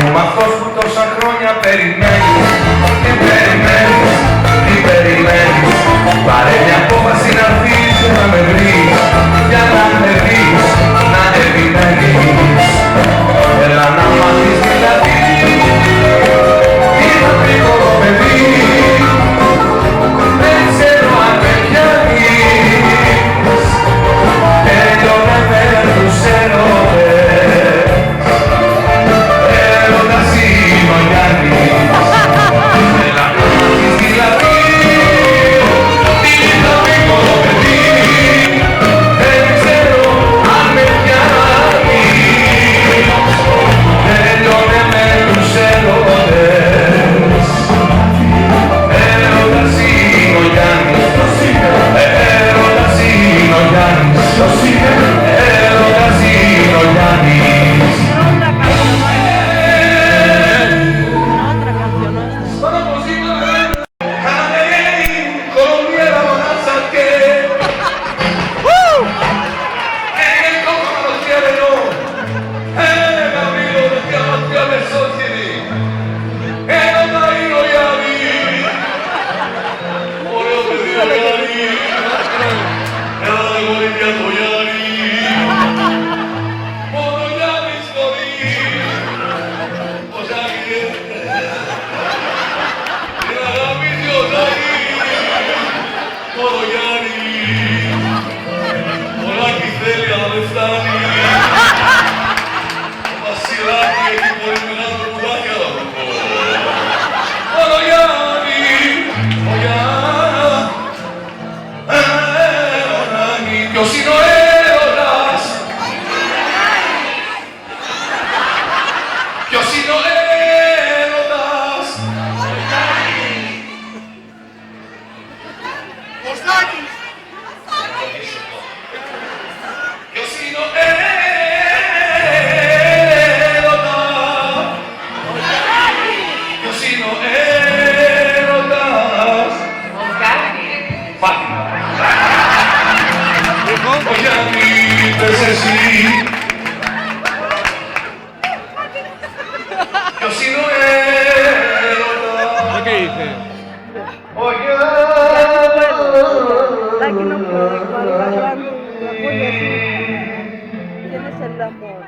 μου μ' αυτός που τόσα χρόνια περιμένεις. Τι περιμένεις, τι περιμένεις. Πάρε μια απόφαση να φύγεις και να με βρεις. Για να με βρεις, να επιμένεις. Έλα να μάθεις δηλαδή τι θα φύγω το παιδί. Δεν ξέρω αν με πιάνεις. Έλειωνε με τους έρωτες. Έρωτας είναι ο Γιάννης. Έλα να μάθεις δηλαδή τι θα φύγω το παιδί. Δεν ξέρω αν με πιάνεις. Έλειωνε με τους έρωτες. Έρωτας είναι ο Γιάννης. Έρωτας είναι ο Γιάννης. Έρωτας είναι ο Γιάννης. Ποιος είναι ο έρωτας? Ποιος είναι ο έρωτας? Κωστάκης! Ποιος είναι ο έρωτας? Ποιος είναι ο έρωτας? Φάτιμα. Ο Γιάννη πες εσύ. Ποιος είναι ο έρωτας? ¿Qué dice? Ο Aquí no puedo, cuando va grabando, me apoyo así. Tienes el amor.